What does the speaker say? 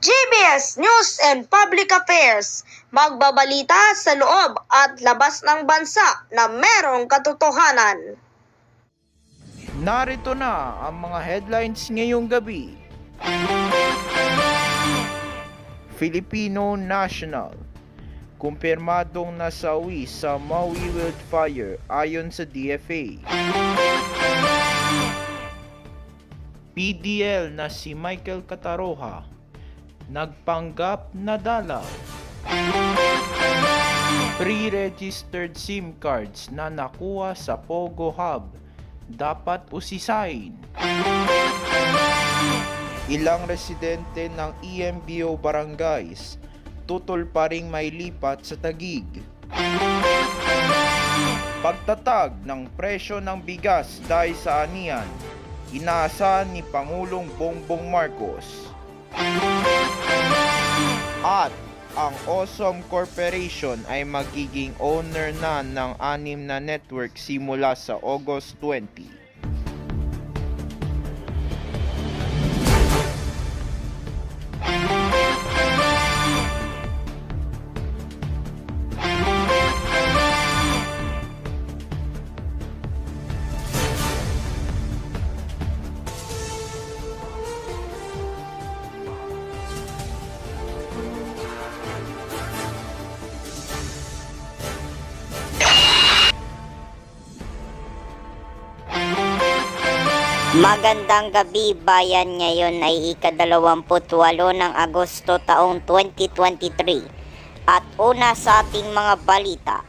GBS News and Public Affairs, magbabalita sa loob at labas ng bansa na merong katotohanan. Narito na ang mga headlines ngayong gabi. Filipino national kumpirmadong nasawi sa Maui wildfire ayon sa DFA. PDL na si Michael Cataroha nagpanggap na dalaw. Pre-registered SIM cards na nakuha sa Pogo Hub dapat usisain. Ilang residente ng EMBO barangays tutol pa ring may lipat sa Taguig. Pagtatag ng presyo ng bigas dahil sa anihan, inaasahan ni Pangulong Bongbong Marcos. At ang Awesome Corporation ay magiging owner na ng 6 na network simula sa August 20. Magandang gabi bayan, ngayon ay ika-28 ng Agosto taong 2023 at una sa ating mga balita.